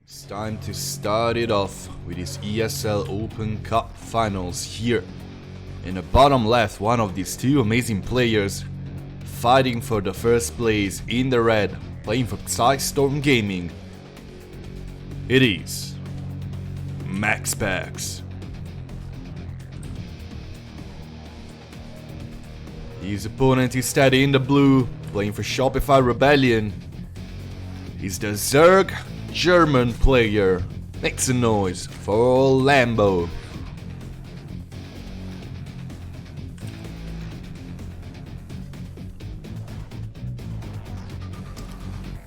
It's time to start it off with this ESL Open Cup Finals here. In the bottom left, one of these two amazing players fighting for the first place in the red, playing for Storm Gaming. It is MAXPAX. His opponent is steady in the blue, playing for Shopify Rebellion. He's the Zerg German player. Make some noise for LAMBO.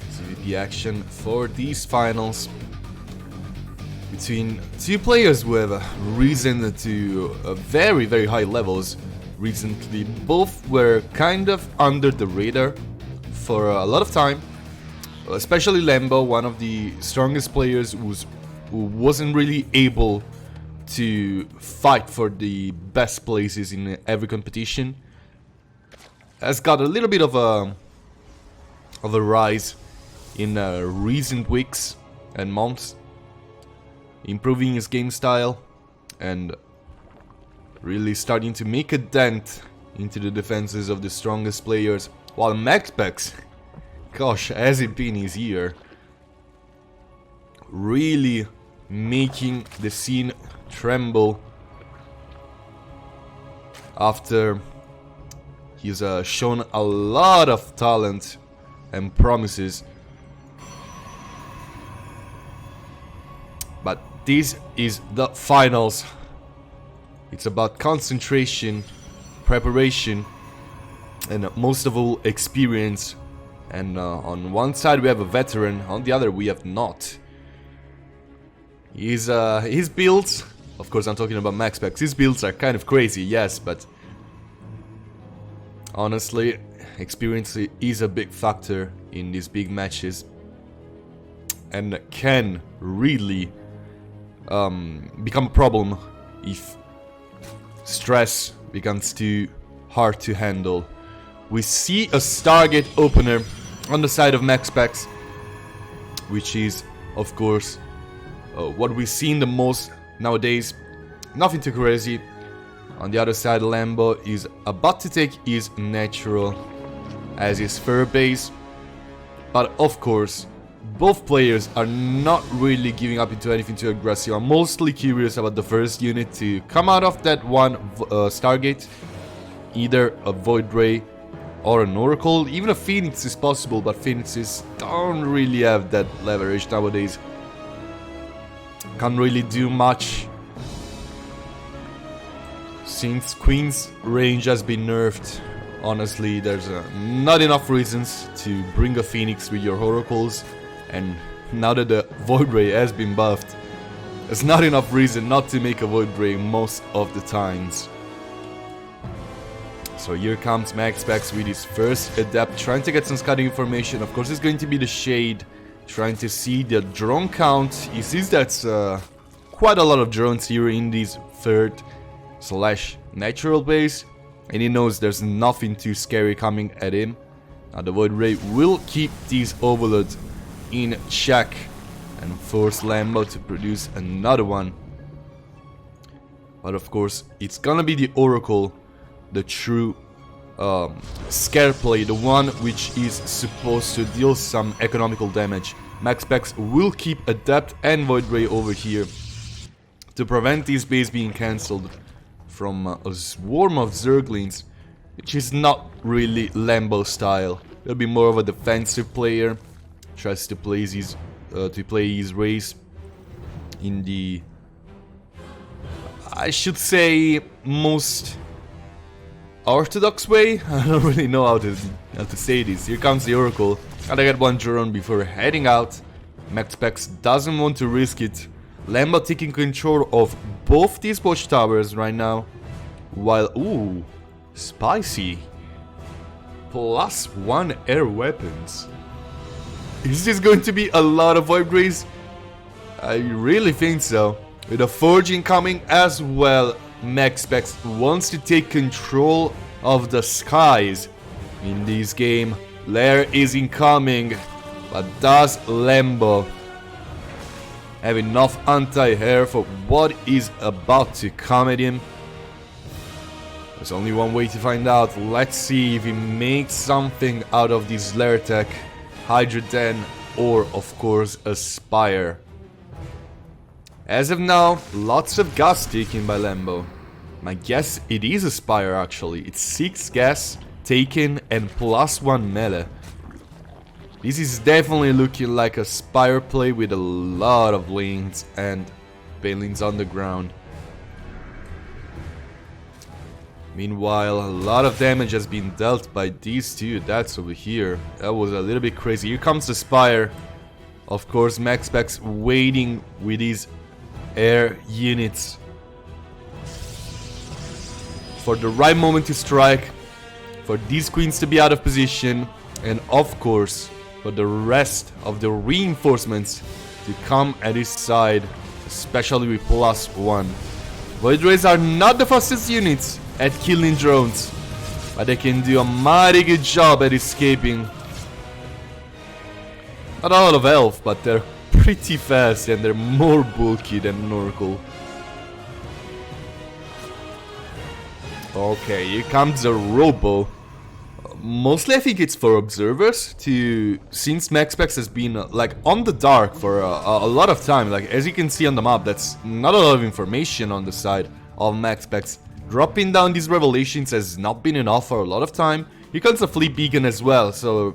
CVP action for these finals between two players with risen to very, very high levels recently. Both were kind of under the radar for a lot of time. Especially LAMBO, one of the strongest players who wasn't really able to fight for the best places in every competition, has got a little bit of a rise in recent weeks and months, improving his game style and really starting to make a dent into the defenses of the strongest players, while MAXPAX, gosh, has it been his year, really making the scene tremble after he's shown a lot of talent and promises. But this is the finals. It's about concentration, preparation, and most of all, experience. And on one side we have a veteran, on the other we have not. His builds, of course I'm talking about MAXPAX, his builds are kind of crazy, yes, but honestly, experience is a big factor in these big matches and can really become a problem if stress becomes too hard to handle. We see a Stargate opener on the side of MAXPAX, which is, of course, what we see the most nowadays. Nothing too crazy. On the other side, LAMBO is about to take his natural as his fur base, but of course, both players are not really giving up into anything too aggressive. I'm mostly curious about the first unit to come out of that one Stargate, either a Void Ray or an Oracle. Even a Phoenix is possible, but Phoenixes don't really have that leverage nowadays. Can't really do much since Queen's range has been nerfed. Honestly, there's not enough reasons to bring a Phoenix with your Oracles, and now that the Void Ray has been buffed, there's not enough reason not to make a Void Ray most of the times. So here comes MAXPAX with his first Adept, trying to get some scouting information. Of course, it's going to be the Shade, trying to see the drone count. He sees that's quite a lot of drones here in this third/natural base, and he knows there's nothing too scary coming at him. Now the Void Ray will keep these overloads in check and force LAMBO to produce another one. But of course, it's gonna be the Oracle, the true scare play, the one which is supposed to deal some economical damage. MAXPAX will keep Adept and Void Ray over here to prevent this base being cancelled from a swarm of Zerglings, which is not really LAMBO style. He'll be more of a defensive player, tries to play his race in the, I should say, most orthodox way. I don't really know how to say this. Here comes the Oracle. Gotta get one drone before heading out. MAXPAX doesn't want to risk it. LAMBO taking control of both these watchtowers right now. While, ooh, spicy. +1 air weapons. Is this going to be a lot of Void Rays? I really think so. With a Forging coming as well, MAXPAX wants to take control of the skies in this game. Lair is incoming, but does LAMBO have enough anti-air for what is about to come at him. There's only one way to find out. Let's see if he makes something out of this lair tech, Hydra Den, or of course a Spire. As of now, lots of gas taken by LAMBO. My guess it is a Spire actually. It's 6 gas taken and +1 melee. This is definitely looking like a Spire play with a lot of lanes and Banelings on the ground. Meanwhile, a lot of damage has been dealt by these two attacks over here. That was a little bit crazy. Here comes the Spire. Of course, MAXPAX waiting with his air units for the right moment to strike, for these queens to be out of position, and of course, for the rest of the reinforcements to come at his side, especially with +1. Void Rays are not the fastest units at killing drones, but they can do a mighty good job at escaping. Not a lot of health, but they're pretty fast and they're more bulky than an Oracle. Okay, here comes a Robo. Mostly I think it's for observers to, since MAXPAX has been like on the dark for a lot of time. Like as you can see on the map, that's not a lot of information on the side of MAXPAX. Dropping down these revelations has not been enough for a lot of time. Here comes a fleet beacon as well, so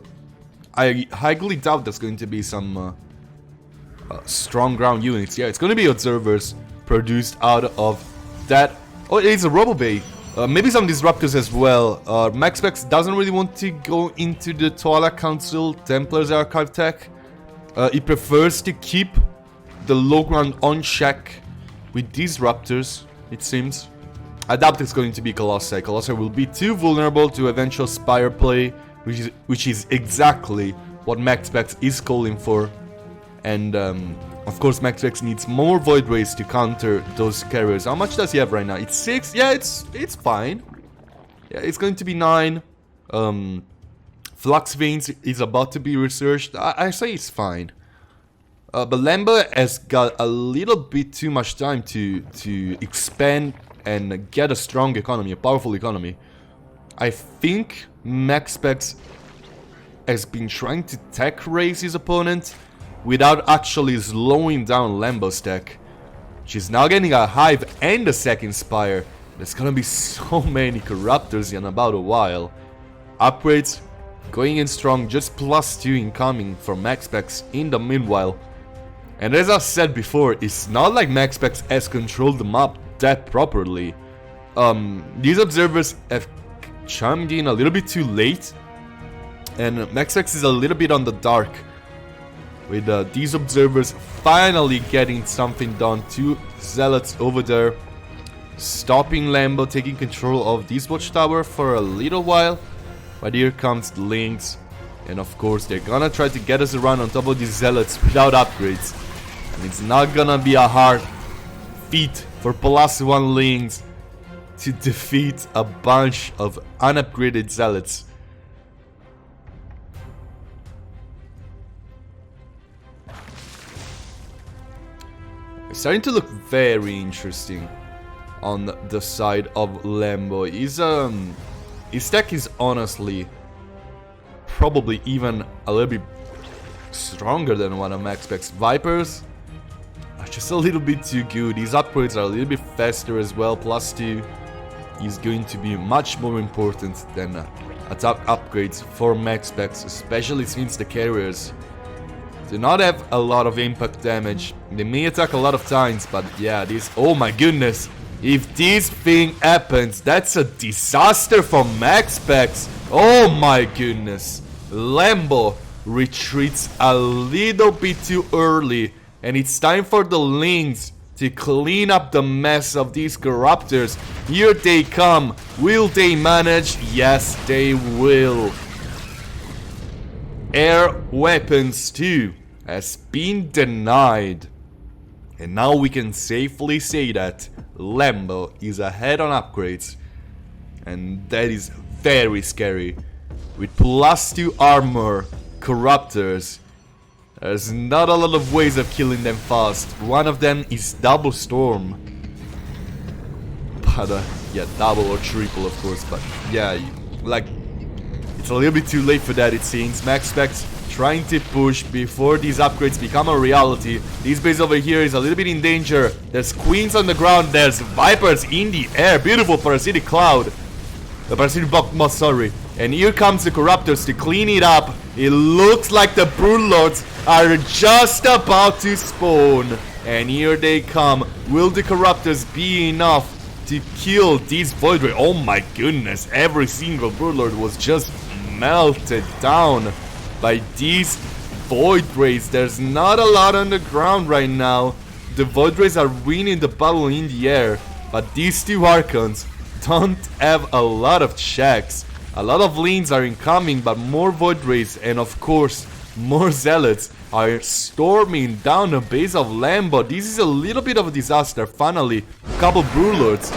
I highly doubt there's going to be some strong ground units. Yeah, it's going to be observers produced out of that. Oh, it's a Robo Bay. Maybe some disruptors as well. MAXPAX doesn't really want to go into the Twilight Council Templars Archive tech. He prefers to keep the low ground on check with disruptors, it seems. I doubt it's going to be Colossi. Colossi will be too vulnerable to eventual Spire play, which is exactly what MAXPAX is calling for. And of course MAXPAX needs more Void Rays to counter those carriers. How much does he have right now? It's 6? Yeah, it's fine. Yeah, it's going to be 9. Flux Veins is about to be researched. I say it's fine. But LAMBO has got a little bit too much time to expand and get a strong economy, a powerful economy. I think MAXPAX has been trying to tech raise his opponent without actually slowing down LAMBO's tech. She's now getting a Hive and a second Spire. There's gonna be so many Corruptors in about a while. Upgrades going in strong, just +2 incoming from MAXPAX in the meanwhile. And as I said before, it's not like MAXPAX has controlled the map that properly. These observers have chimed in a little bit too late, and MAXPAX is a little bit on the dark, with these observers finally getting something done. 2 Zealots over there, stopping LAMBO, taking control of this watchtower for a little while. But here comes the Lynx, and of course they're gonna try to get us around on top of these Zealots without upgrades. And it's not gonna be a hard feat for +1 Lynx to defeat a bunch of unupgraded Zealots. It's starting to look very interesting on the side of LAMBO. His tech is honestly probably even a little bit stronger than one of MAXPAX. Vipers are just a little bit too good. His upgrades are a little bit faster as well. +2 is going to be much more important than attack upgrades for MAXPAX, especially since the carriers do not have a lot of impact damage. They may attack a lot of times, but yeah, this... Oh my goodness! If this thing happens, that's a disaster for MAXPAX! Oh my goodness! LAMBO retreats a little bit too early, and it's time for the Lynx to clean up the mess of these Corruptors. Here they come. Will they manage? Yes, they will. Air weapons too has been denied. And now we can safely say that LAMBO is ahead on upgrades. And that is very scary. With +2 armor, Corruptors, There's not a lot of ways of killing them fast. One of them is double storm. But yeah, double or triple of course, but yeah, like, it's a little bit too late for that it seems. MAXPAX trying to push before these upgrades become a reality. This base over here is a little bit in danger. There's queens on the ground, there's vipers in the air. Beautiful parasitic cloud. The parasitic moth, sorry. And here comes the corruptors to clean it up. It looks like the broodlords are just about to spawn. And here they come. Will the corruptors be enough to kill these void rays? Oh my goodness, every single broodlord was just melted down by these void rays. There's not a lot on the ground right now. The void rays are winning the battle in the air, but these two archons don't have a lot of checks. A lot of leans are incoming, but more void rays and of course more zealots are storming down the base of LAMBO. This is a little bit of a disaster. Finally, a couple broodlords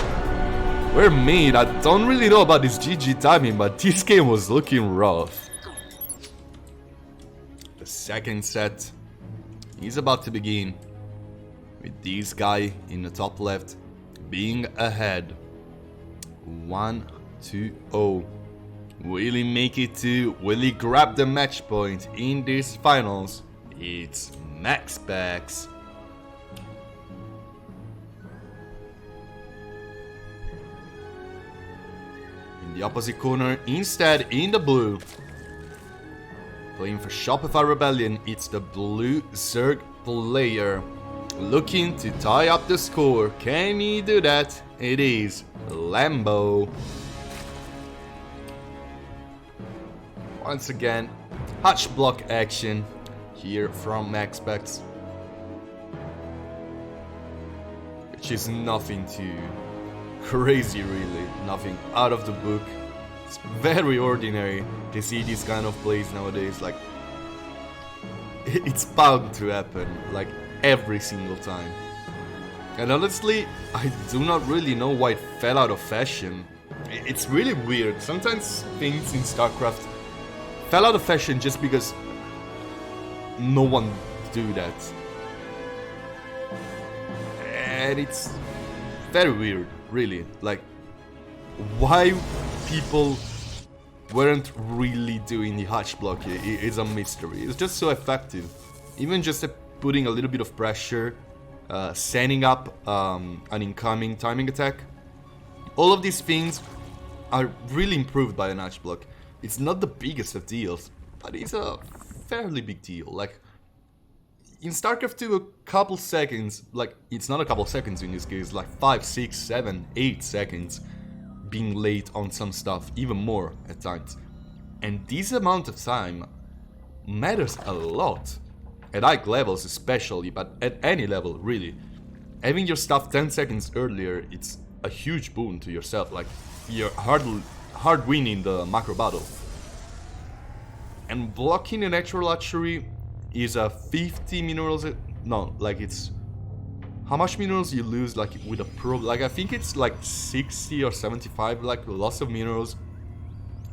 were made. I don't really know about this GG timing, but this game was looking rough. The second set is about to begin with this guy in the top left being ahead 1-2-0. Will he make it to? Will he grab the match point in these finals? It's MAXPAX. In the opposite corner, instead in the blue, playing for Shopify Rebellion, it's the blue Zerg player. Looking to tie up the score. Can he do that? It is LAMBO. Once again, hatch block action here from MAXPAX, which is nothing too crazy really, nothing out of the book. It's very ordinary to see these kind of plays nowadays. Like, it's bound to happen, like every single time. And honestly, I do not really know why it fell out of fashion. It's really weird. Sometimes things in StarCraft fell out of fashion just because no one do that. And it's very weird, really. Like, why people weren't really doing the hatch block is a mystery. It's just so effective. Even just putting a little bit of pressure, setting up an incoming timing attack. All of these things are really improved by an hatch block. It's not the biggest of deals, but it's a fairly big deal. Like, in StarCraft 2, a couple seconds, like, it's not a couple seconds in this case, like 5, 6, 7, 8 seconds being late on some stuff, even more at times. And this amount of time matters a lot. At high levels especially, but at any level, really. Having your stuff 10 seconds earlier, it's a huge boon to yourself. Like, you're hard winning the macro battle. And blocking a natural archery is a 50 minerals. No, like, it's how much minerals you lose, like, with a pro. Like, I think it's like 60 or 75, like, loss of minerals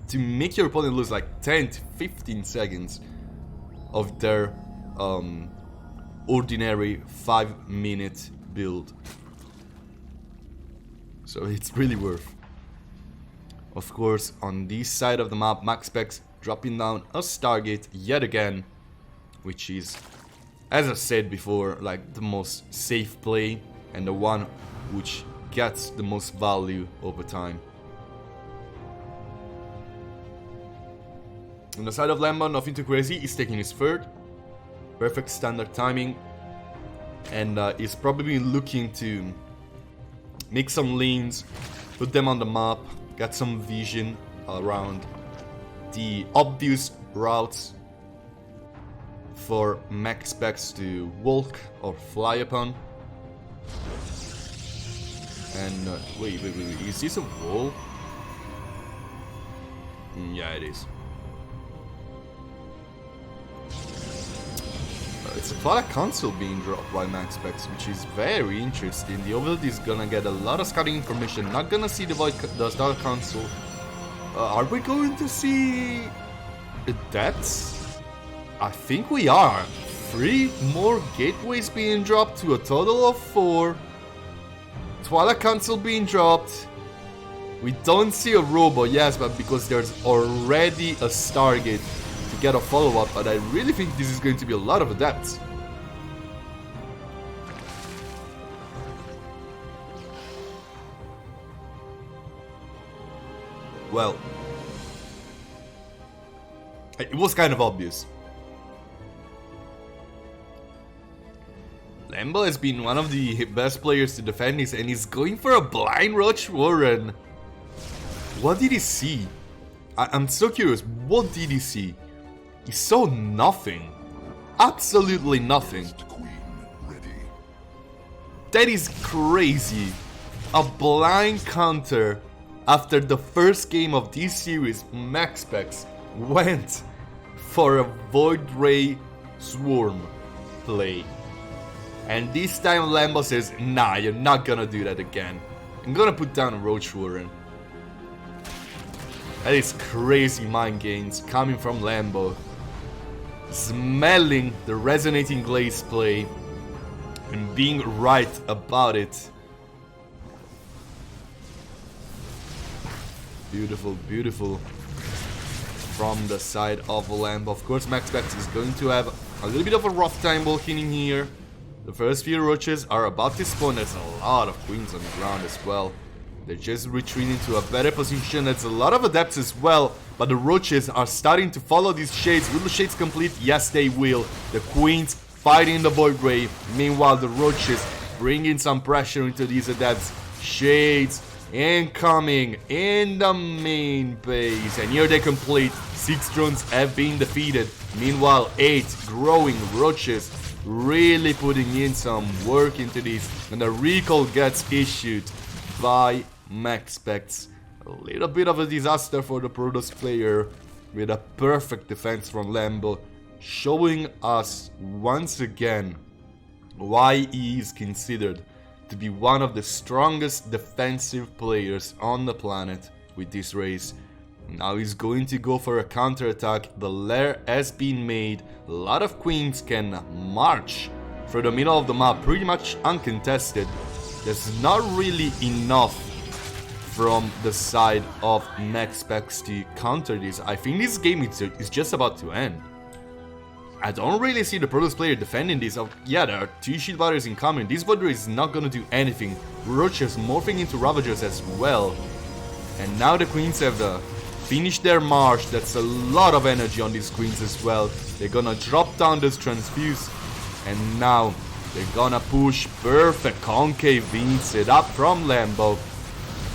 to make your opponent lose like 10 to 15 seconds of their ordinary 5-minute build. So it's really worth. Of course, on this side of the map, MAXPAX dropping down a Stargate yet again, which is, as I said before, like the most safe play and the one which gets the most value over time. On the side of LAMBO, nothing too crazy. He's taking his third. Perfect standard timing. And he's probably looking to make some lanes, put them on the map, get some vision around the obvious routes for MAXPAX to walk or fly upon. And wait, is this a wall? Yeah, it is. It's a product console being dropped by MAXPAX, which is very interesting. The Overlord is gonna get a lot of scouting information. Not gonna see the Star console. Are we going to see the depths? I think we are. 3 more gateways being dropped to a total of 4. Twilight Council being dropped. We don't see a Robo, yes, but because there's already a Stargate to get a follow-up, but I really think this is going to be a lot of adepts. Well, it was kind of obvious. LAMBO has been one of the best players to defend this, and he's going for a blind Roach Warren. What did he see? I'm so curious, what did he see? He saw nothing. Absolutely nothing. That is crazy. A blind counter after the first game of this series. MAXPAX went for a Void Ray Swarm play. And this time LAMBO says, nah, you're not gonna do that again. I'm gonna put down a Roach Warren. That is crazy mind games coming from LAMBO. Smelling the resonating glaze play and being right about it. Beautiful, beautiful from the side of LAMBO. Of course, MAXPAX is going to have a little bit of a rough time walking in here. The first few roaches are about to spawn. There's a lot of queens on the ground as well. They're just retreating to a better position. There's a lot of adepts as well, but the roaches are starting to follow these shades. Will the shades complete? Yes, they will. The queens fighting the Void Ray. Meanwhile, the roaches bringing some pressure into these adepts. Shades incoming in the main base, and here they complete. 6 drones have been defeated. Meanwhile, 8 growing roaches really putting in some work into this, and the recall gets issued by MAXPAX. A little bit of a disaster for the Protoss player, with a perfect defense from LAMBO, showing us once again why he is considered to be one of the strongest defensive players on the planet with this race. Now he's going to go for a counterattack. The lair has been made. A lot of queens can march through the middle of the map, pretty much uncontested. There's not really enough from the side of MAXPAX to counter this. I think this game is just about to end. I don't really see the Protoss player defending this. Yeah, there are 2 shield barriers incoming. This border is not gonna do anything. Roaches morphing into Ravagers as well. And now the queens have finished their march. That's a lot of energy on these queens as well. They're gonna drop down this transfuse. And now they're gonna push perfect concave beam set up from LAMBO.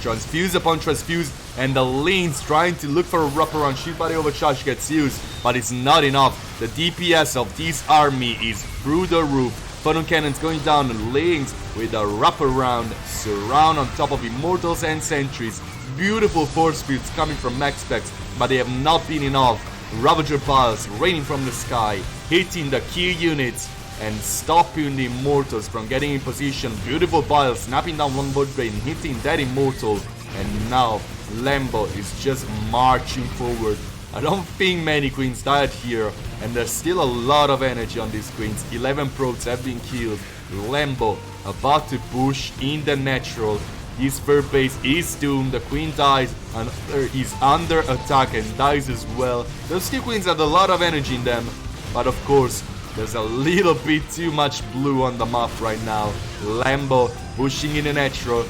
Transfuse upon transfuse, and the lanes trying to look for a wraparound. Shield body overcharge gets used, but it's not enough. The DPS of this army is through the roof. Photon cannons going down the lanes with a wraparound surround on top of Immortals and Sentries. Beautiful force fields coming from MAXPAX, but they have not been enough. Ravager piles raining from the sky, hitting the key units and stopping the Immortals from getting in position. Beautiful piles snapping down one Void Ray and hitting that Immortal. And now LAMBO is just marching forward. I don't think many queens died here, and there's still a lot of energy on these queens. 11 probes have been killed. LAMBO about to push in the natural. His third base is doomed. The queen dies and is under attack and dies as well. Those 2 queens have a lot of energy in them, but of course there's a little bit too much blue on the map right now. LAMBO pushing in the natural.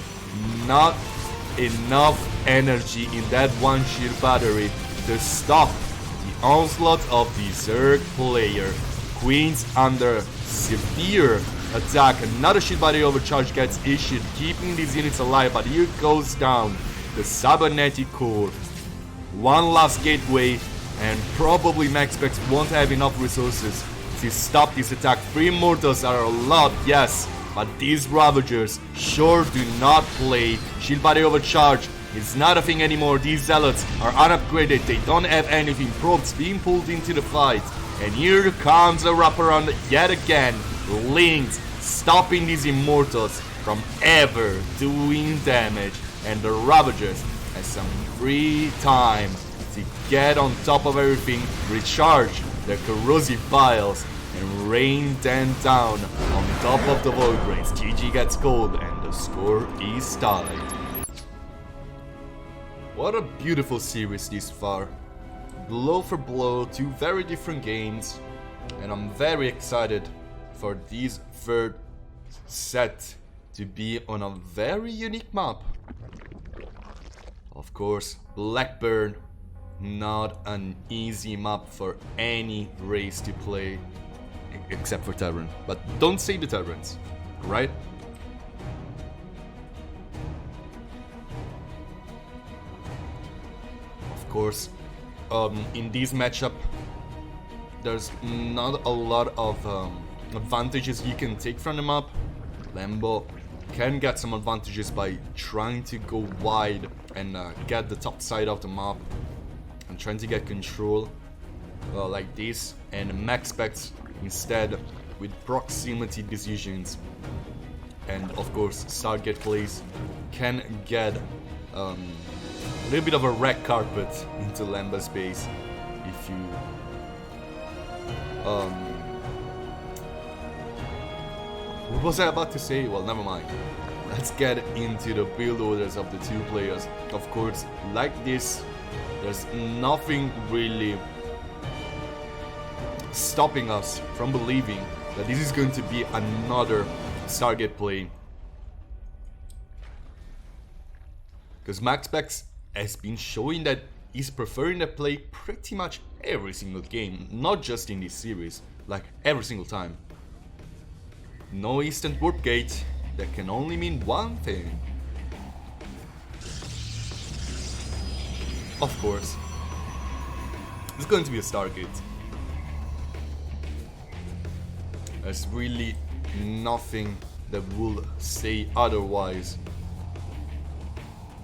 Not enough energy in that 1 shield battery to stop the onslaught of the Zerg player. Queens under severe attack. Another shield battery overcharge gets issued, keeping these units alive, but here goes down the cybernetic core. 1 last gateway, and probably MAXPAX won't have enough resources to stop this attack. 3 Immortals are a lot, yes, but these Ravagers sure do not play. Shield body overcharge is not a thing anymore. These Zealots are unupgraded. They don't have anything. Probes being pulled into the fight. And here comes a wraparound yet again. Links stopping these Immortals from ever doing damage. And the Ravagers have some free time to get on top of everything, recharge their corrosive vials, and rain them down on top of the Void Rays. GG gets gold and the score is tied. What a beautiful series this far. Blow for blow, two very different games, and I'm very excited for this third set to be on a very unique map. Of course, Blackburn, not an easy map for any race to play, except for Terran. But don't say the Terrans, right? Of course, in this matchup, there's not a lot of advantages you can take from the map. LAMBO can get some advantages by trying to go wide and get the top side of the map and trying to get control like this, and MAXPAX instead with proximity decisions. And of course, Stargate plays can get a little bit of a red carpet into LAMBO's base if you what was I about to say? Well, never mind. Let's get into the build orders of the two players. Of course, like this, there's nothing really stopping us from believing that this is going to be another Stargate play. Because MAXPAX has been showing that he's preferring to play pretty much every single game, not just in this series, like every single time. No instant warp gate, that can only mean one thing. Of course, it's going to be a Stargate. There's really nothing that will say otherwise.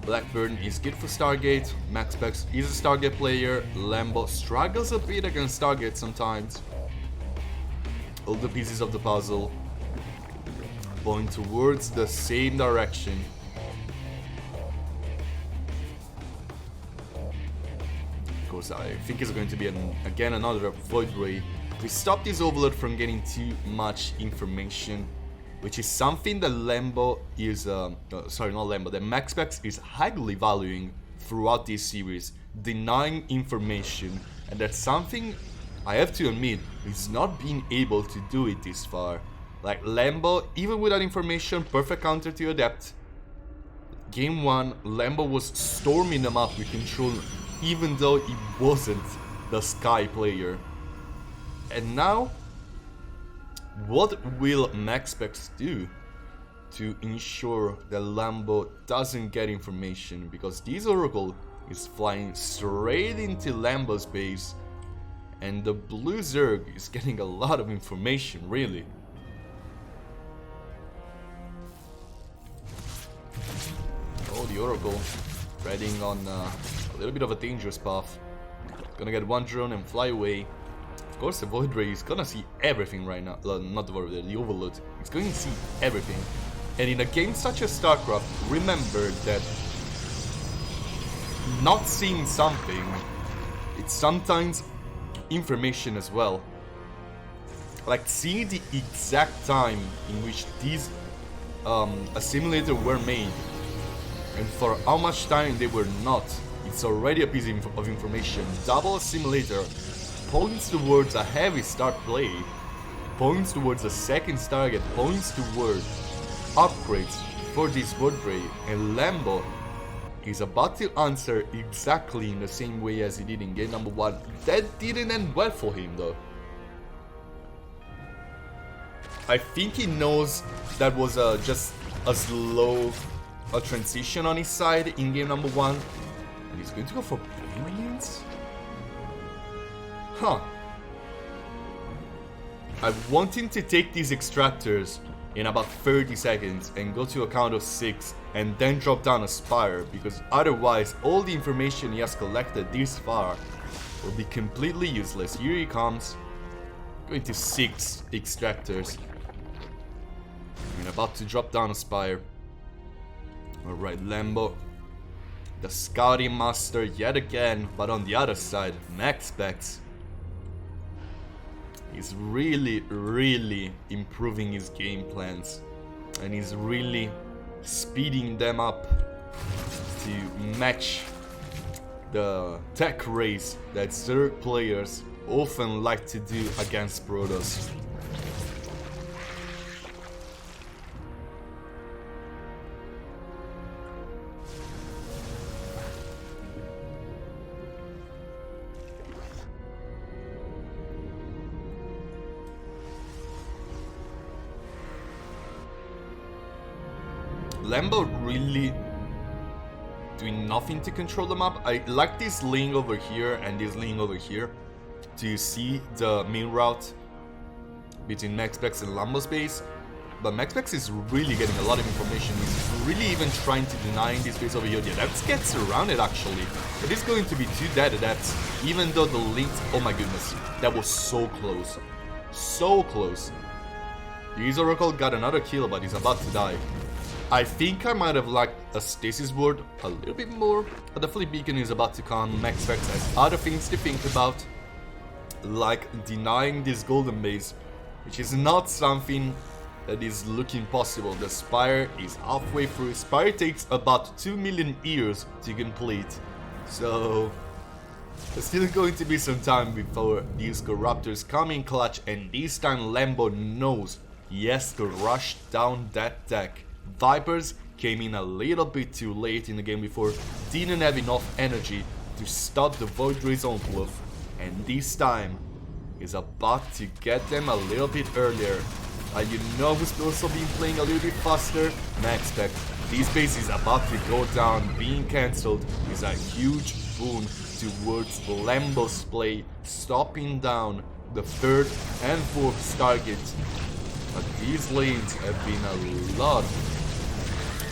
Blackburn is good for Stargate, MAXPAX is a Stargate player, LAMBO struggles a bit against Stargate sometimes. All the pieces of the puzzle point towards the same direction. Of course, I think it's going to be again another Void Ray to stop this Overload from getting too much information, which is something that LAMBO is, sorry, not LAMBO, that MAXPAX is highly valuing throughout this series, denying information, and that's something I have to admit is not being able to do it this far. Like LAMBO, even without information, perfect counter to Adept. Game 1, LAMBO was storming the map with control, even though he wasn't the Sky player. And now, what will MAXPAX do to ensure that LAMBO doesn't get information? Because this Oracle is flying straight into LAMBO's base, and the blue Zerg is getting a lot of information, really. Oh, the Oracle treading on a little bit of a dangerous path. Gonna get one drone and fly away. Of course, the Void Ray is gonna see everything right now. Not the Void Ray, the Overload. It's going to see everything. And in a game such as StarCraft, remember that not seeing something, it's sometimes information as well. Like seeing the exact time in which these assimilators were made, and for how much time they were not, it's already a piece of information. Double assimilator points towards a heavy start play, points towards a second target, points towards upgrades for this Void Ray, and LAMBO is about to answer exactly in the same way as he did in game number 1. That didn't end well for him though. I think he knows that was just a slow transition on his side in game number 1. And he's going to go for brilliance? Huh. I want him to take these extractors in about 30 seconds and go to a count of 6 and then drop down a Spire, because otherwise all the information he has collected this far will be completely useless. Here he comes, going to 6 extractors and about to drop down a Spire. Alright, LAMBO, the scouting master yet again, but on the other side, MAXPAX. He's really improving his game plans, and he's really speeding them up to match the tech race that Zerg players often like to do against Protoss. LAMBO really doing nothing to control the map. I like this lane over here and this lane over here to see the main route between MAXPAX and LAMBO's base. But MAXPAX is really getting a lot of information. He's really even trying to deny this base over here. The adepts get surrounded actually. It is going to be 2 dead adepts, even though the links... Oh my goodness, that was so close. So close. The Ease Oracle got another kill, but he's about to die. I think I might have liked a Stasis Ward a little bit more, but the Flip Beacon is about to come. MAXPAX has other things to think about, like denying this golden base, which is not something that is looking possible. The Spire is halfway through. Spire takes about 2 million years to complete, so there's still going to be some time before these Corruptors come in clutch, and this time LAMBO knows he has to rush down that tech. Vipers came in a little bit too late in the game before, didn't have enough energy to stop the Void Rays onslaught, and this time is about to get them a little bit earlier. You know who's also been playing a little bit faster? MAXPAX. This base is about to go down. Being cancelled is a huge boon towards LAMBO's play, stopping down the 3rd and 4th targets. But these lanes have been a lot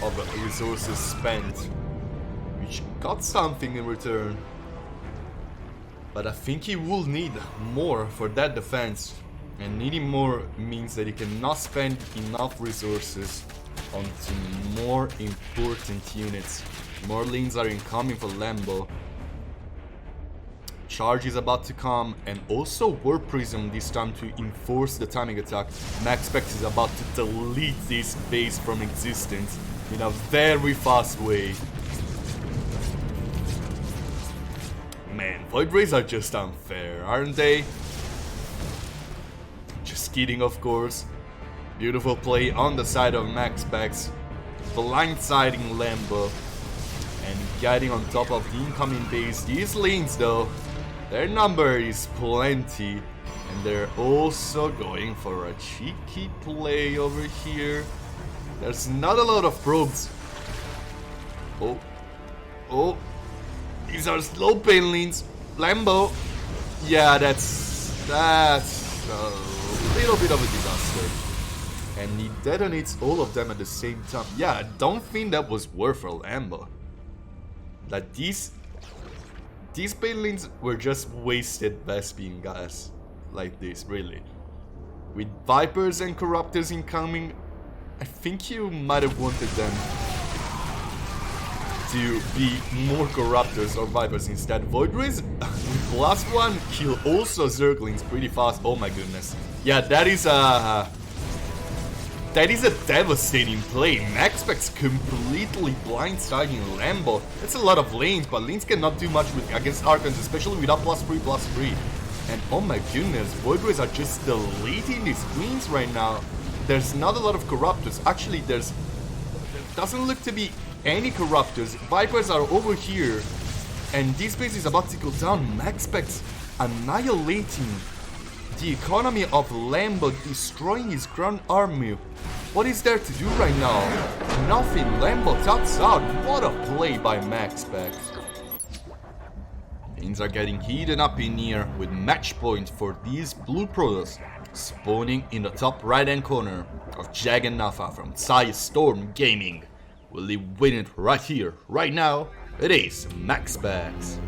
of resources spent, which got something in return. But I think he will need more for that defense, and needing more means that he cannot spend enough resources onto more important units. More lanes are incoming for LAMBO. Charge is about to come, and also Warp Prism this time to enforce the timing attack. MAXPAX is about to delete this base from existence in a very fast way. Man, Void Rays are just unfair, aren't they? Just kidding, of course. Beautiful play on the side of MAXPAX, blindsiding LAMBO and getting on top of the incoming base. These lanes though, their number is plenty, and they're also going for a cheeky play over here. There's not a lot of probes. Oh, these are slow pain lanes. LAMBO, yeah, that's a little bit of a disaster. And he detonates all of them at the same time. Yeah, I don't think that was worth for LAMBO. Like these pain lanes were just wasted Vespian gas like this, really. With Vipers and Corruptors incoming, I think you might have wanted them to be more Corruptors or Vipers instead. Void Rays with +1 kill also Zerglings pretty fast. Oh my goodness. Yeah, that is a devastating play. MAXPAX completely blindsiding LAMBO. That's a lot of lanes, but lanes cannot do much against Archons, especially without +3/+3. And oh my goodness, Void Rays are just deleting these queens right now. There's not a lot of Corruptors. Actually, there doesn't look to be any Corruptors. Vipers are over here, and this base is about to go down. MAXPAX annihilating the economy of LAMBO, destroying his ground army. What is there to do right now? Nothing. LAMBO taps out. What a play by MAXPAX. Things are getting heated up in here with match point for these blue Protoss, spawning in the top right hand corner of Jag and Nafa from Xayah Storm Gaming. Will he win it right here, right now? It is MAXPAX.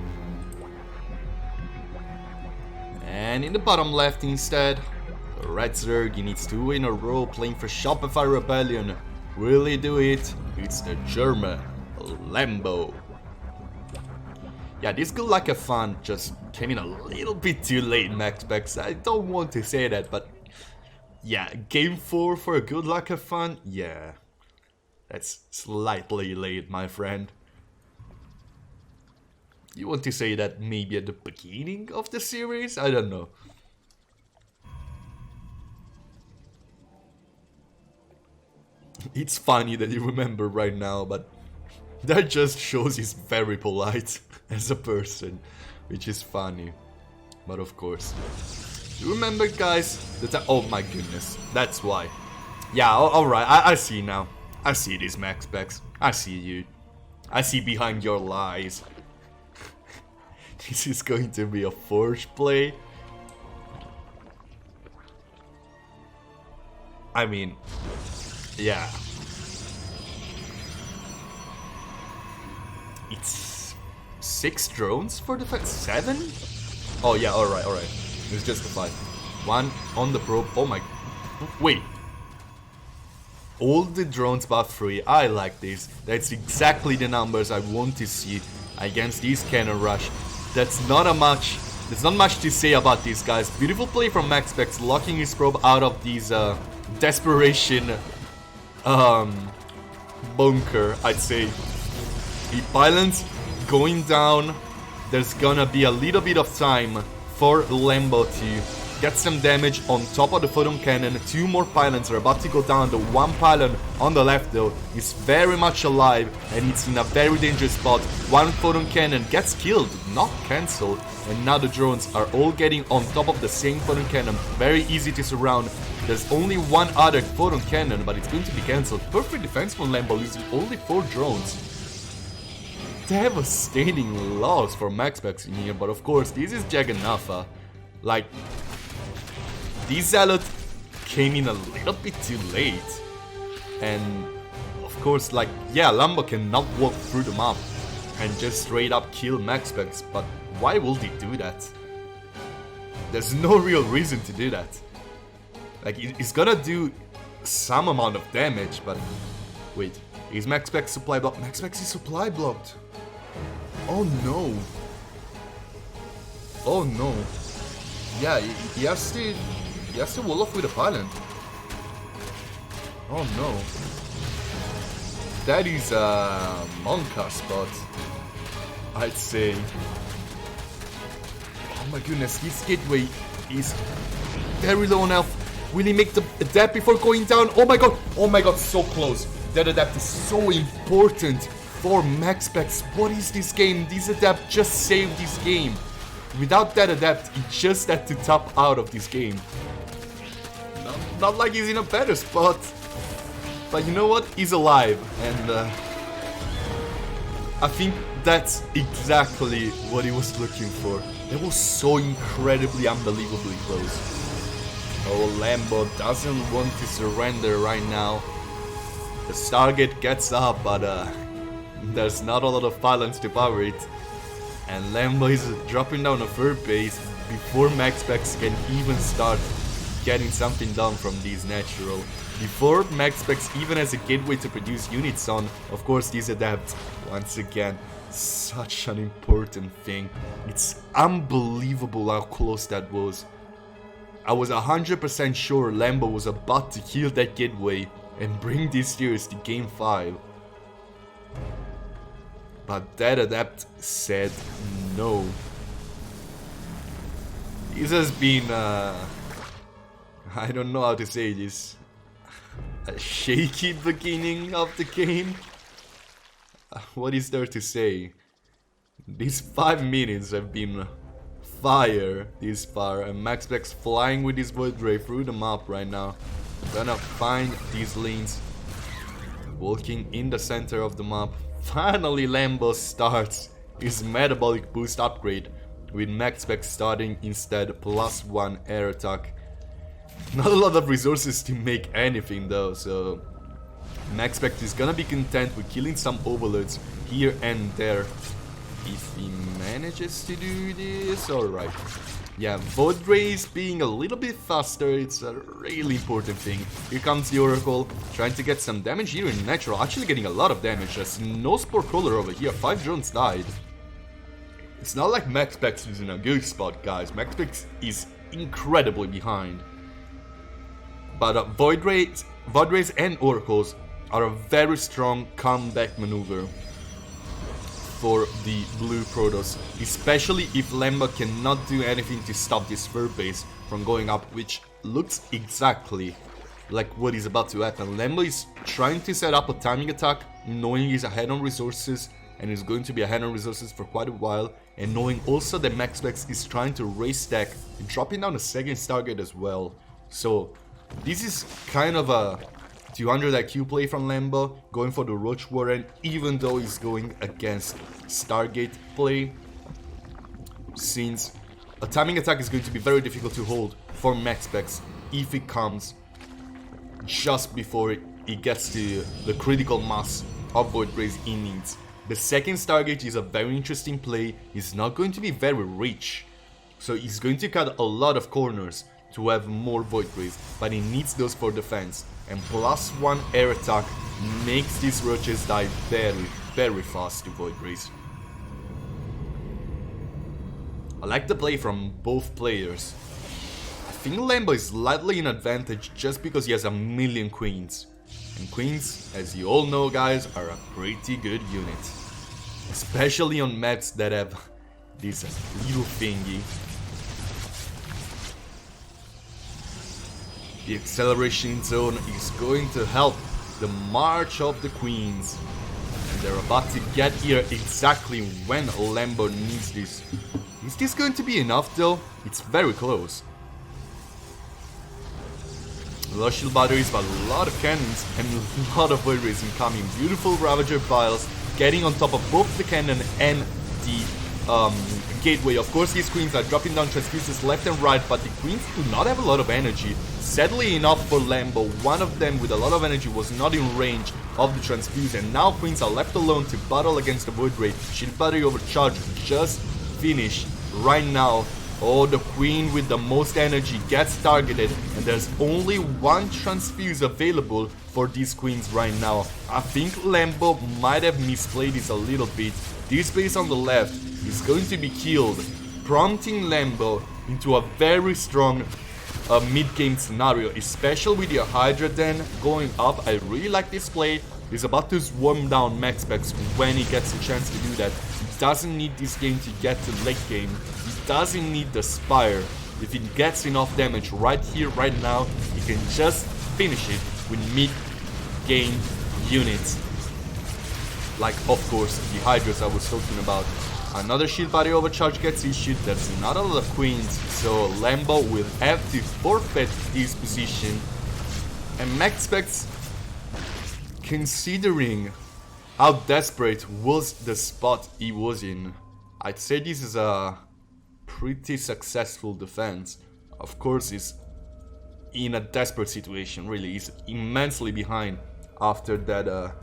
And in the bottom left instead, the Red Zerg, he needs 2 in a row playing for Shopify Rebellion. Will he do it? It's the German LAMBO. Yeah, this Good Luck Have Fun just came in a little bit too late, MAXPAX. I don't want to say that, but yeah, game 4 for a Good Luck Have Fun? Yeah, that's slightly late, my friend. You want to say that maybe at the beginning of the series? I don't know. It's funny that you remember right now, but that just shows he's very polite as a person, which is funny. But of course. You remember, guys, that oh my goodness, that's why. Yeah, alright, I see now. I see this, MAXPAX. I see you. I see behind your lies. This is going to be a forged play. I mean, yeah. It's 6 drones for the fight? 7? Oh yeah, alright. It's just a 5. 1 on the probe. Oh my... Wait. All the drones buff 3. I like this. That's exactly the numbers I want to see against these cannon rush. There's not much to say about these guys. Beautiful play from MAXPAX, locking his probe out of these desperation bunker, I'd say. He pilots going down. There's gonna be a little bit of time for LAMBO to get some damage on top of the photon cannon. 2 more pylons are about to go down. The 1 pylon on the left though is very much alive and it's in a very dangerous spot. 1 photon cannon gets killed, not cancelled, and now the drones are all getting on top of the same photon cannon. Very easy to surround. There's only 1 other photon cannon, but it's going to be cancelled. Perfect defense from LAMBO, losing only 4 drones. Devastating loss for MAXPAX in here, but of course this is Jagannatha. Like, this Zealot came in a little bit too late. And of course, like, yeah, LAMBO cannot walk through the map and just straight up kill MAXPAX, but why would he do that? There's no real reason to do that. Like, he's gonna do some amount of damage, but wait, is MAXPAX supply blocked? MAXPAX is supply blocked. Oh no. Oh no. Yeah, he has to wall off with a pylon. Oh no. That is a Monka spot, I'd say. Oh my goodness, this gateway is very low on health. Will he make the adapt before going down? Oh my god, so close. That adapt is so important for MAXPAX. What is this game? This adapt just saved this game. Without that adapt, he just had to top out of this game. Not like he's in a better spot. But you know what? He's alive. And I think that's exactly what he was looking for. That was so incredibly, unbelievably close. Oh, LAMBO doesn't want to surrender right now. The Stargate gets up, but there's not a lot of pylons to power it. And LAMBO is dropping down a 3rd base before MAXPAX can even start getting something done from these natural. Before MAXPAX even has a gateway to produce units on, of course these adapt. Once again, such an important thing. It's unbelievable how close that was. I was 100% sure LAMBO was about to kill that gateway and bring this series to game 5. But that adapt said no. This has been, I don't know how to say this, a shaky beginning of the game. What is there to say? These 5 minutes have been fire this far, and MAXPAX flying with his Void Ray through the map right now. Gonna find these lanes, walking in the center of the map. Finally LAMBO starts his metabolic boost upgrade, with MAXPAX starting instead +1 air attack. Not a lot of resources to make anything though, so MAXPAX is gonna be content with killing some overloads here and there. If he manages to do this, alright. Yeah, Void Rays being a little bit faster, it's a really important thing. Here comes the Oracle, trying to get some damage here in natural, actually getting a lot of damage. There's no Spore Crawler over here, 5 drones died. It's not like MAXPAX is in a good spot, guys. MAXPAX is incredibly behind. But Void Rays and Oracles are a very strong comeback maneuver for the blue Protoss, especially if LAMBO cannot do anything to stop this third base from going up, which looks exactly like what is about to happen. LAMBO is trying to set up a timing attack, knowing he's ahead on resources, and is going to be ahead on resources for quite a while, and knowing also that MAXPAX is trying to raise stack and dropping down a second Stargate as well. So this is kind of a 200 IQ play from LAMBO, going for the Roach Warren, even though he's going against Stargate play, since a timing attack is going to be very difficult to hold for MAXPAX if it comes just before it gets to the critical mass of Void Rays he needs. The second Stargate is a very interesting play. It's not going to be very rich, so he's going to cut a lot of corners to have more Void Rays, but he needs those for defense, and +1 air attack makes these roaches die very, very fast to Void Rays. I like the play from both players. I think LAMBO is slightly in advantage just because he has a million queens. And queens, as you all know, guys, are a pretty good unit. Especially on maps that have this little thingy. The acceleration zone is going to help the march of the queens. And they're about to get here exactly when LAMBO needs this. Is this going to be enough though? It's very close. A lot of shield batteries, but a lot of cannons and a lot of Void Rays incoming. Beautiful Ravager piles getting on top of both the cannon and the gateway. Of course, these queens are dropping down transfuses left and right, but the queens do not have a lot of energy. Sadly enough for LAMBO, one of them with a lot of energy was not in range of the transfuse, and now queens are left alone to battle against the Void Ray. Shield battery overcharge just finished right now. Oh, the queen with the most energy gets targeted, and there's only one transfuse available for these queens right now. I think LAMBO might have misplayed this a little bit. This base on the left is going to be killed, prompting LAMBO into a very strong mid-game scenario, especially with the Hydra Den going up. I really like this play. He's about to swarm down MAXPAX when he gets a chance to do that. He doesn't need this game to get to late game. He doesn't need the Spire. If he gets enough damage right here, right now, he can just finish it with mid-game units. Like, of course, the Hydras I was talking about. Another shield body overcharge gets issued. There's not a lot of queens, so LAMBO will have to forfeit this position. And MAXPAX, considering how desperate was the spot he was in, I'd say this is a pretty successful defense. Of course, he's in a desperate situation, really. He's immensely behind after that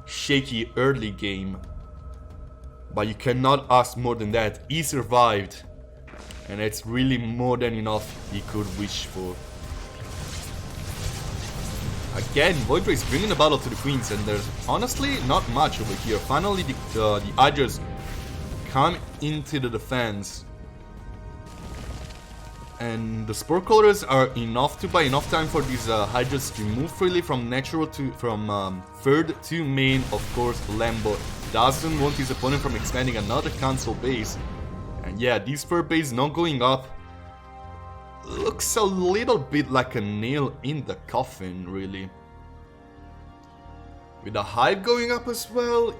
shaky early game. But you cannot ask more than that. He survived, and it's really more than enough he could wish for. Again, Void Ray is bringing the battle to the queens, and there's honestly not much over here. Finally, the Hydras come into the defense, and the Spore Colors are enough to buy enough time for these Hydras to move freely from natural to third to main. Of course, LAMBO doesn't want his opponent from expanding another console base, and yeah, this third base not going up looks a little bit like a nail in the coffin, really. With the Hive going up as well,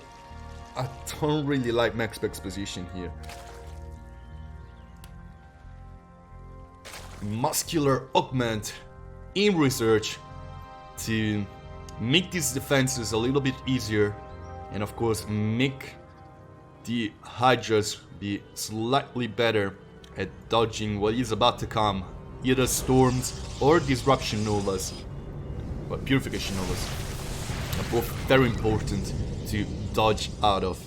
I don't really like MAXPAX's position here. Muscular augment in research to make these defenses a little bit easier, and of course make the Hydras be slightly better at dodging what is about to come, either storms or disruption novas, but purification novas are both very important to dodge out of.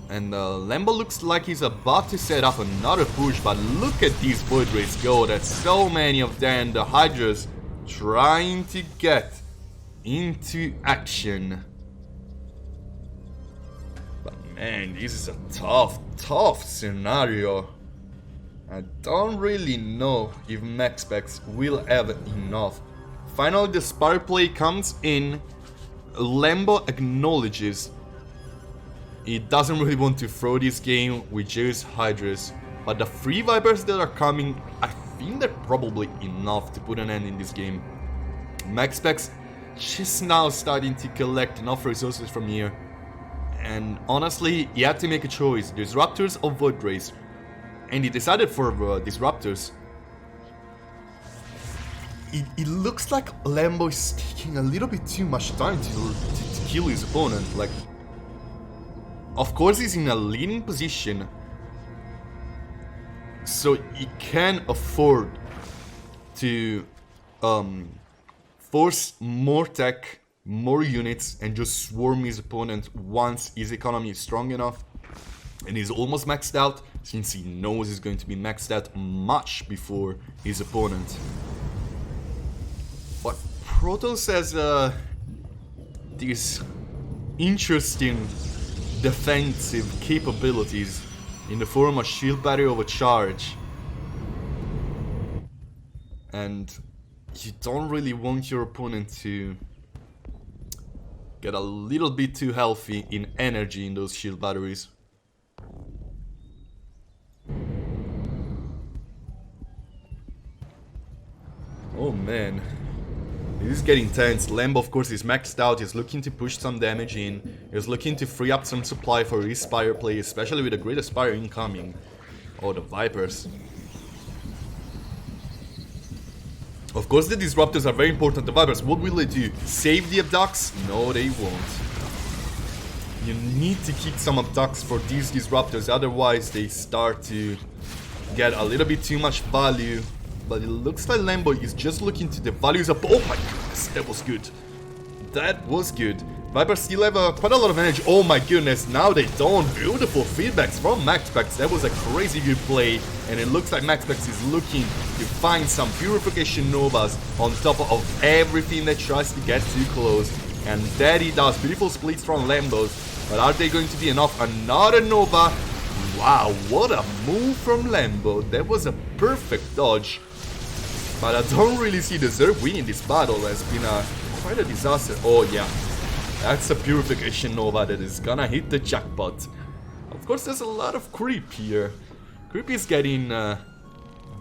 And LAMBO looks like he's about to set up another push, but look at these Void Rays go. That's so many of them. The Hydras trying to get into action. But Man, this is a tough scenario. I don't really know if MAXPAX will have enough. Finally, the spire play comes in. LAMBO acknowledges he doesn't really want to throw this game with just Hydras, but the 3 Vipers that are coming, I think they're probably enough to put an end in this game. MAXPAX just now starting to collect enough resources from here, and honestly, he had to make a choice: Disruptors or Void Rays, and he decided for Disruptors. It looks like LAMBO is taking a little bit too much time to kill his opponent. Like, of course he's in a leading position, so he can afford to force more tech, more units, and just swarm his opponent once his economy is strong enough. And he's almost maxed out, since he knows he's going to be maxed out much before his opponent. But Protoss has these interesting defensive capabilities in the form of shield barrier overcharge. And you don't really want your opponent to get a little bit too healthy in energy in those shield batteries. Oh man, this is getting tense. LAMBO, of course, is maxed out. He's looking to push some damage in. He's looking to free up some supply for his Spire play, especially with a Great Spire incoming. Oh, the Vipers. Of course, the Disruptors are very important. The Vipers, what will they do? Save the Abducts? No, they won't. You need to kick some Abducts for these Disruptors, otherwise they start to get a little bit too much value. But it looks like LAMBO is just looking to the values up. Oh my goodness, that was good. That was good. Vipers still have quite a lot of energy. Oh my goodness, now they don't. Beautiful feedbacks from MAXPAX. That was a crazy good play. And it looks like MAXPAX is looking to find some Purification Novas on top of everything that tries to get too close. And that he does. Beautiful splits from LAMBOs. But are they going to be enough? Another Nova. Wow, what a move from LAMBO. That was a perfect dodge. But I don't really see the Zerg winning this battle. It's been quite a disaster. Oh yeah, that's a Purification Nova that is gonna hit the jackpot. Of course, there's a lot of creep here. Creep is getting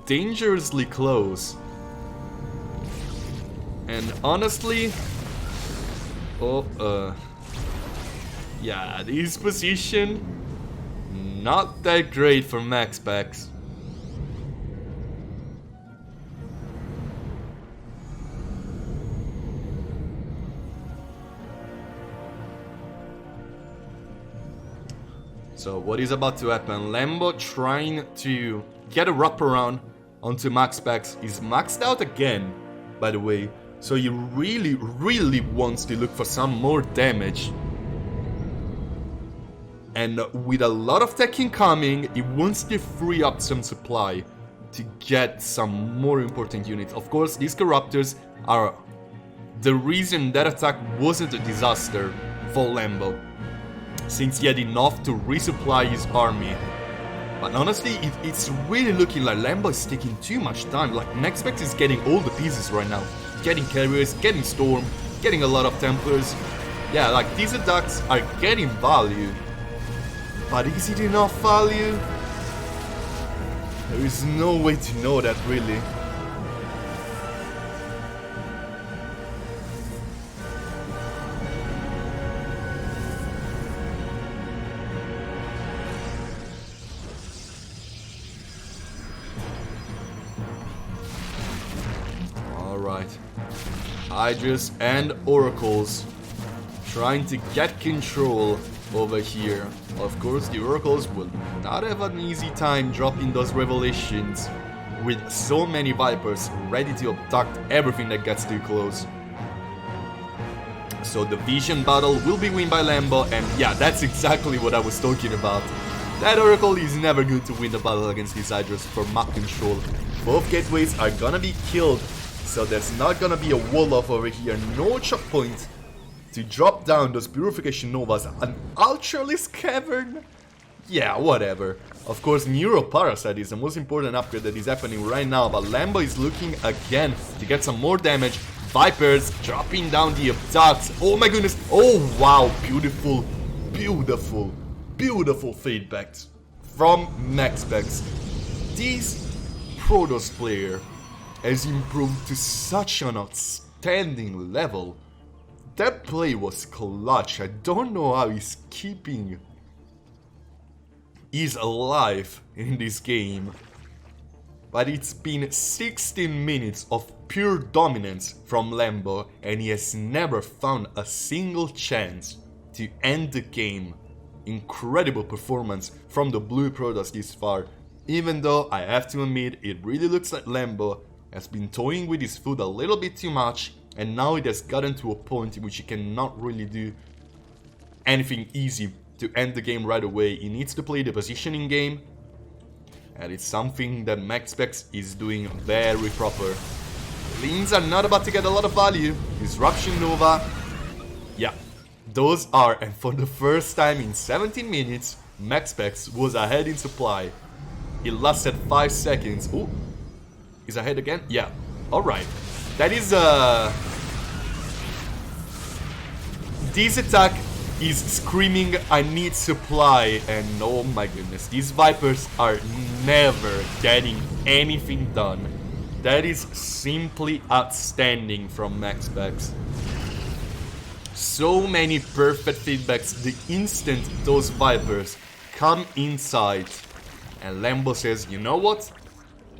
dangerously close. And honestly, yeah, this position, not that great for MAXPAX. So what is about to happen? LAMBO trying to get a wraparound onto MAXPAX. He's maxed out again, by the way. So he really wants to look for some more damage. And with a lot of tech incoming, he wants to free up some supply to get some more important units. Of course, these Corruptors are the reason that attack wasn't a disaster for LAMBO, since he had enough to resupply his army. But honestly, it's really looking like LAMBO is taking too much time. Like, MAXPAX is getting all the pieces right now. Getting Carriers, getting Storm, getting a lot of Templars. Yeah, like, these attacks are getting value. But is it enough value? There is no way to know that, really. Alright. Hydras and Oracles trying to get control over here. Of course, the Oracles will not have an easy time dropping those Revelations with so many Vipers ready to abduct everything that gets too close. So the Vision battle will be won by LAMBO, and yeah, that's exactly what I was talking about. That Oracle is never good to win the battle against these Hydras for map control. Both gateways are gonna be killed, so there's not gonna be a wall off over here, no choke point. to drop down those Purification Novas. An Ultralisk Cavern? Yeah, whatever. Of course, Neuroparasite is the most important upgrade that is happening right now, but LAMBO is looking again to get some more damage. Vipers dropping down the Abducts. Oh my goodness. Oh wow, beautiful, beautiful, beautiful feedbacks from MAXPAX. This Protoss player has improved to such an outstanding level. That play was clutch. I don't know how he's keeping is alive in this game, but it's been 16 minutes of pure dominance from LAMBO, and he has never found a single chance to end the game. Incredible performance from the blue Protoss this far, even though I have to admit it really looks like LAMBO has been toying with his food a little bit too much, and now it has gotten to a point in which he cannot really do anything easy to end the game right away. He needs to play the positioning game, and it's something that MAXPAX is doing very proper. Leans are not about to get a lot of value. Disruption Nova, yeah, those are, and for the first time in 17 minutes, MAXPAX was ahead in supply. It lasted 5 seconds. Ooh, is ahead again? Yeah, alright. That is this attack is screaming, I need supply, and oh my goodness, these Vipers are never getting anything done. That is simply outstanding from MAXPAX. So many perfect feedbacks the instant those Vipers come inside. And LAMBO says, you know what?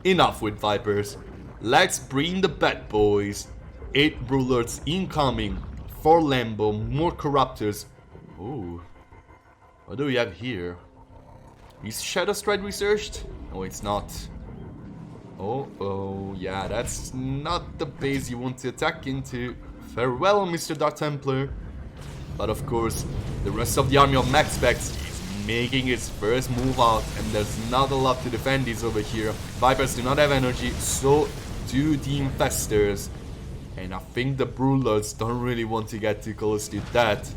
Enough with Vipers. Let's bring the bad boys. 8 Rulers incoming for LAMBO, more Corruptors. Ooh, what do we have here? Is Shadow Stride researched? No, it's not. Oh, yeah, that's not the base you want to attack into. Farewell, Mr. Dark Templar. But of course, the rest of the army of MAXPAX is making its first move out, and there's not a lot to defend this over here. Vipers do not have energy, so do the Infestors. And I think the Brewlords don't really want to get too close to that.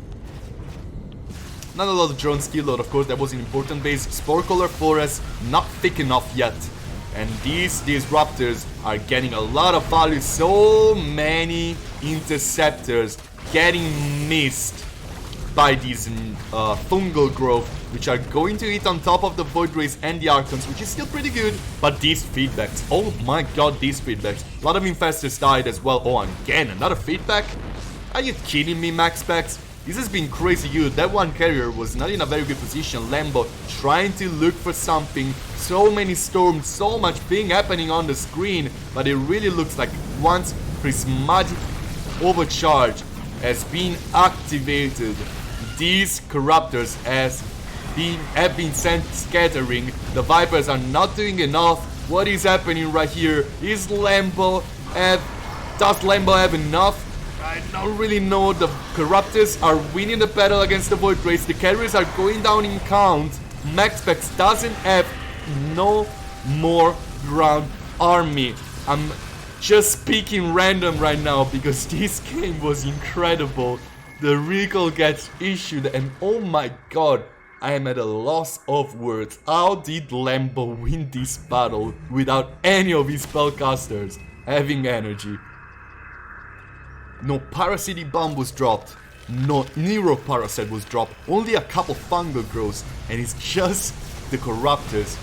Not a lot of drone skill load, of course, that was an important base. Spore Color Forest, not thick enough yet. And these Disruptors are getting a lot of value. So many Interceptors getting missed by these fungal growth, which are going to hit on top of the Void Rays and the Archons, which is still pretty good. But these feedbacks, oh my god, these feedbacks. A lot of Infestors died as well. Oh, again, another feedback? Are you kidding me, MAXPAX? This has been crazy good. That one carrier was not in a very good position. LAMBO trying to look for something. So many storms, so much thing happening on the screen. But it really looks like once Prismatic Overcharge has been activated, these Corruptors have been sent scattering. The Vipers are not doing enough. What is happening right here? Does LAMBO have enough? I don't really know. The Corruptors are winning the battle against the Void Rays. The carriers are going down in count. MAXPAX doesn't have no more ground army. I'm just speaking random right now because this game was incredible. The recall gets issued and oh my god, I am at a loss of words. How did LAMBO win this battle without any of his spellcasters having energy? No Parasitic Bomb was dropped, no Neuroparasite was dropped, only a couple Fungal Growths, and it's just the Corruptors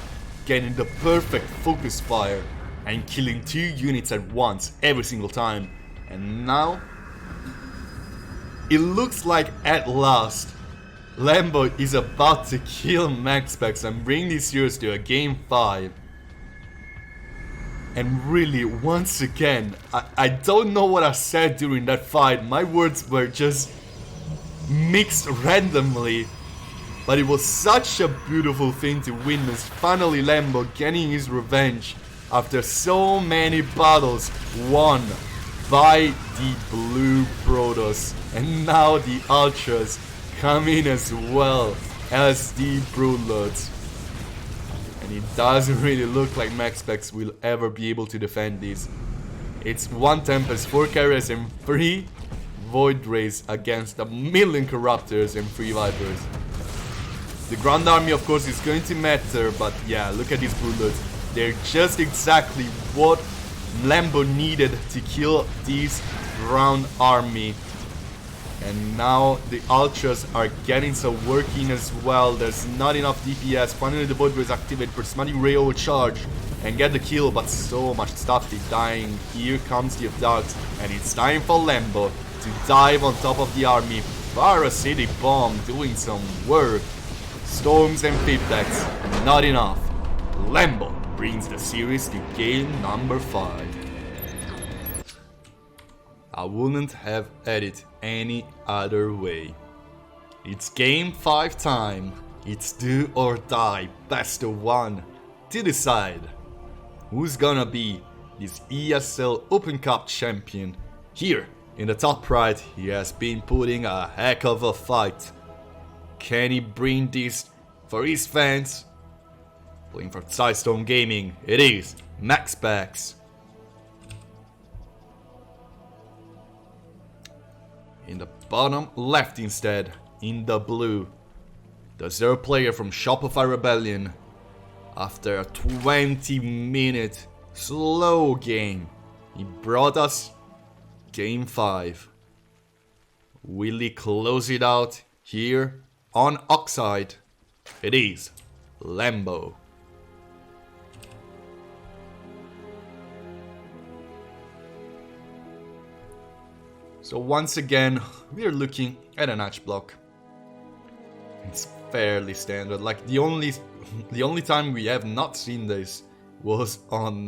getting the perfect focus fire and killing 2 units at once every single time. And now, it looks like at last, LAMBO is about to kill MAXPAX and bring this series to a game 5. And really, once again, I don't know what I said during that fight. My words were just mixed randomly. But it was such a beautiful thing to witness. Finally, LAMBO getting his revenge after so many battles won by the blue Protoss. And now the Ultras come in as well as the Broodlords. And it doesn't really look like MAXPAX will ever be able to defend this. It's 1 Tempest, 4 carriers and 3 Void Rays against a million Corruptors and 3 Vipers. The Ground Army, of course, is going to matter, but yeah, look at these bullets. They're just exactly what LAMBO needed to kill this Ground Army. And now the Ultras are getting some work in as well. There's not enough DPS. Finally the Void Rays activate Prismatic Ray overcharge and get the kill, but so much stuff is dying. Here comes the Abduct, and it's time for LAMBO to dive on top of the army. Parasitic Bomb doing some work. Storms and Pipdex, not enough. LAMBO brings the series to game number 5. I wouldn't have had it any other way. It's game 5 time. It's do or die, best of 1 to decide who's gonna be this ESL Open Cup champion. Here in the top right, he has been putting a heck of a fight. Can he bring this for his fans? Playing for Sidestone Gaming, it is MAXPAX. In the bottom left instead, in the blue, the 0 player from Shopify Rebellion. After a 20-minute slow game, he brought us game 5. Will he close it out here on Oxide? It is LAMBO. So once again, we are looking at an H block. It's fairly standard. Like the only time we have not seen this was on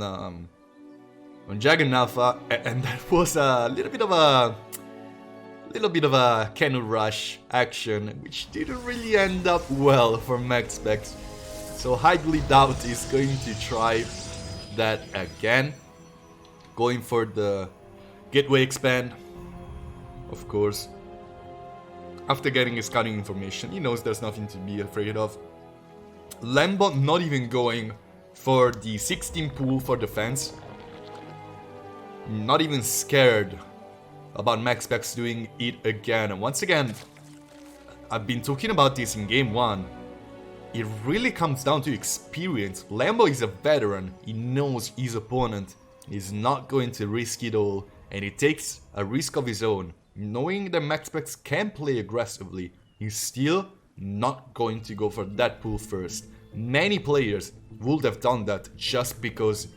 Dragon Alpha, and that was a little bit of a cannon rush action, which didn't really end up well for MAXPAX. So highly doubt he's going to try that again, going for the gateway expand. Of course, after getting his scouting information, he knows there's nothing to be afraid of. LAMBO not even going for the 16 pool for defense. Not even scared about MAXPAX doing it again. And once again, I've been talking about this in game 1. It really comes down to experience. LAMBO is a veteran. He knows his opponent is not going to risk it all, and he takes a risk of his own. Knowing that MAXPAX can play aggressively, he's still not going to go for that pool first. Many players would have done that just because,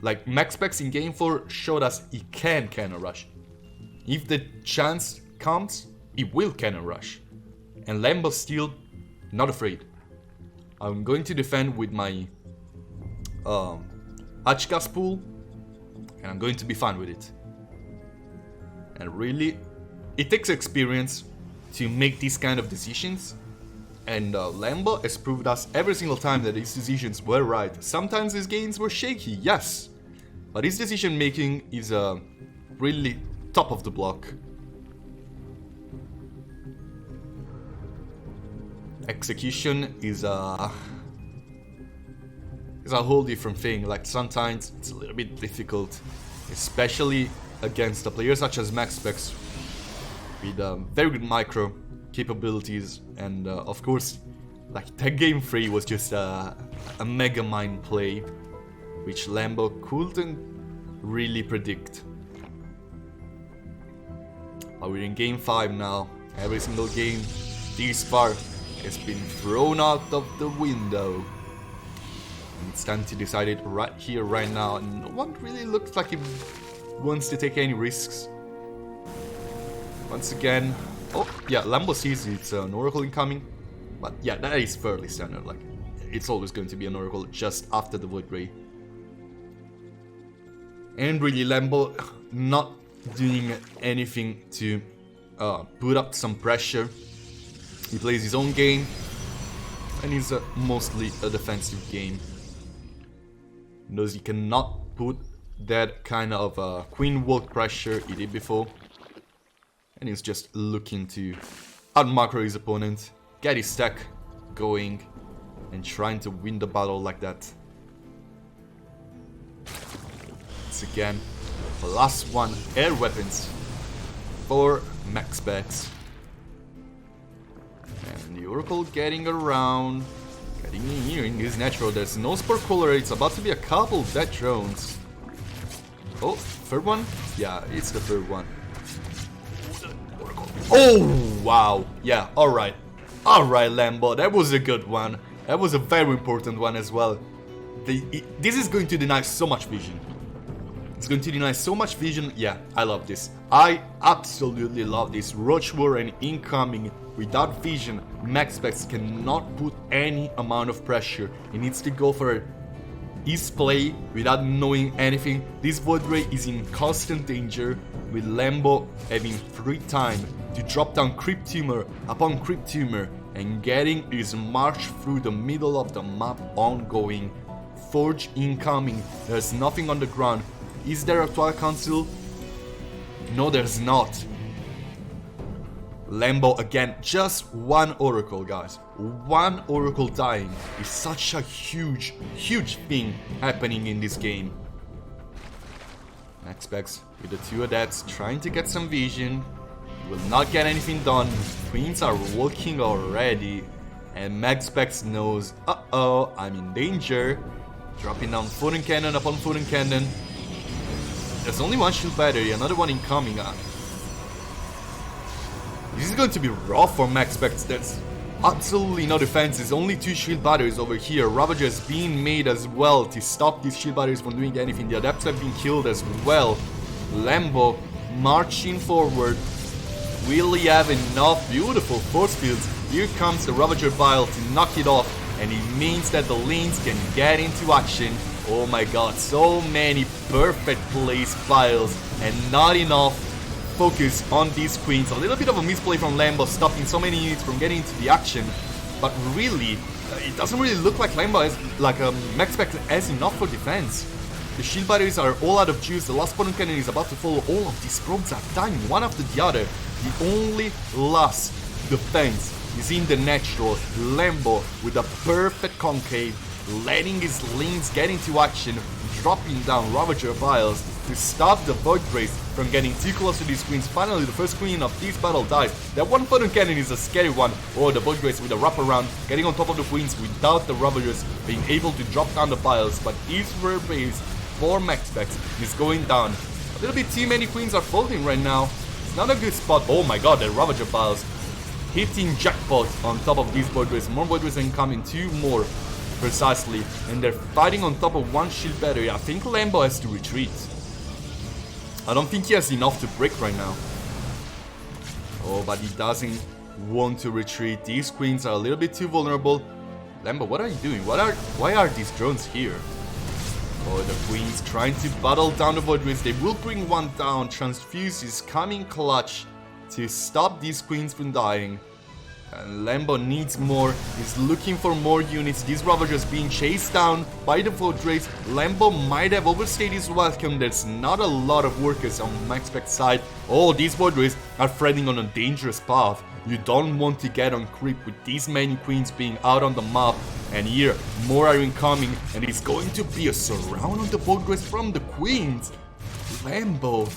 like, MAXPAX in game 4 showed us he can cannon rush. If the chance comes, he will cannon rush. And LAMBO's still not afraid. I'm going to defend with my Hachkas pool, and I'm going to be fine with it. And really, it takes experience to make these kind of decisions. And LAMBO has proved us every single time that his decisions were right. Sometimes his games were shaky, yes. But his decision making is really top of the block. Execution is a whole different thing. Like sometimes it's a little bit difficult, especially against a player such as MAXPAX with very good micro capabilities, and of course, like that game 3 was just a mega mind play, which LAMBO couldn't really predict. But we're in game 5 now. Every single game this far has been thrown out of the window. And it's time to decide it right here, right now. No one really looks like he wants to take any risks. Once again, oh yeah, LAMBO sees it's an Oracle incoming, but yeah, that is fairly standard. Like, it's always going to be an Oracle just after the Void Ray. And really, LAMBO not doing anything to put up some pressure. He plays his own game, and it's mostly a defensive game. Knows he cannot put that kind of Queen Walk pressure he did before. And he's just looking to outmacro his opponent, get his stack going, and trying to win the battle like that. Once again, the last one, air weapons. for MAXPAX. And the Oracle getting around, getting in here in this natural. There's no Spore Cooler, it's about to be a couple dead drones. Oh, third one? Yeah, it's the third one. Oh, wow. Yeah, alright. Alright, LAMBO, that was a good one. That was a very important one as well. This is going to deny so much vision. It's going to deny so much vision. Yeah, I love this. I absolutely love this. Roach War and incoming without vision. MAXPAX cannot put any amount of pressure. He needs to go for his play without knowing anything. This Void Ray is in constant danger, with LAMBO having free time to drop down Crypt Tumor upon Crypt Tumor and getting his march through the middle of the map ongoing. Forge incoming. There's nothing on the ground. Is there a Twilight Council? No, there's not. LAMBO again, just one Oracle, guys. One Oracle dying is such a huge, huge thing happening in this game. MAXPAX with the two Adepts trying to get some vision. Will not get anything done. Queens are walking already. And MAXPAX knows, uh-oh, I'm in danger. Dropping down Photon Cannon upon Photon Cannon. There's only one shield battery, another one incoming. This is going to be rough for MAXPAX. There's absolutely no defenses, only two shield batteries over here. Ravager is being made as well to stop these shield batteries from doing anything. The Adepts have been killed as well. LAMBO marching forward. Will he have enough beautiful force fields? Here comes the Ravager Vial to knock it off, and it means that the lanes can get into action. Oh my god, so many perfect place files and not enough focus on these queens. A little bit of a misplay from LAMBO, stopping so many units from getting into the action. But really, it doesn't really look like LAMBO has, MAXPAX has enough for defense. The shield batteries are all out of juice. The last Photon Cannon is about to follow. All of these probes are dying one after the other. The only last defense is in the natural. LAMBO with a perfect concave, letting his lanes get into action, dropping down Ravager Vials to stop the Void Race from getting too close to these queens. Finally, the first queen of this battle dies. That one Photon Cannon is a scary one. Oh, the Void Race with a wraparound, getting on top of the queens without the Ravagers being able to drop down the Vials. But his rare base for MAXPAX is going down. A little bit too many queens are folding right now. It's not a good spot. Oh my god, the Ravager Vials hitting jackpot on top of these Void Rays. More Void Rays incoming, two more. Precisely, and they're fighting on top of one shield battery. I think LAMBO has to retreat. I don't think he has enough to break right now. Oh, but he doesn't want to retreat. These queens are a little bit too vulnerable. LAMBO, what are you doing? Why are these drones here? Oh, the queens trying to battle down the Void Rays. They will bring one down. Transfuse is coming clutch to stop these queens from dying. And LAMBO needs more, he's looking for more units. These Ravagers being chased down by the Void Rays. LAMBO might have overstayed his welcome. There's not a lot of workers on MAXPAX side. Oh, these Void Rays are threading on a dangerous path. You don't want to get on creep with these many queens being out on the map. And here, more are incoming, and it's going to be a surround on the Void Rays from the queens. LAMBO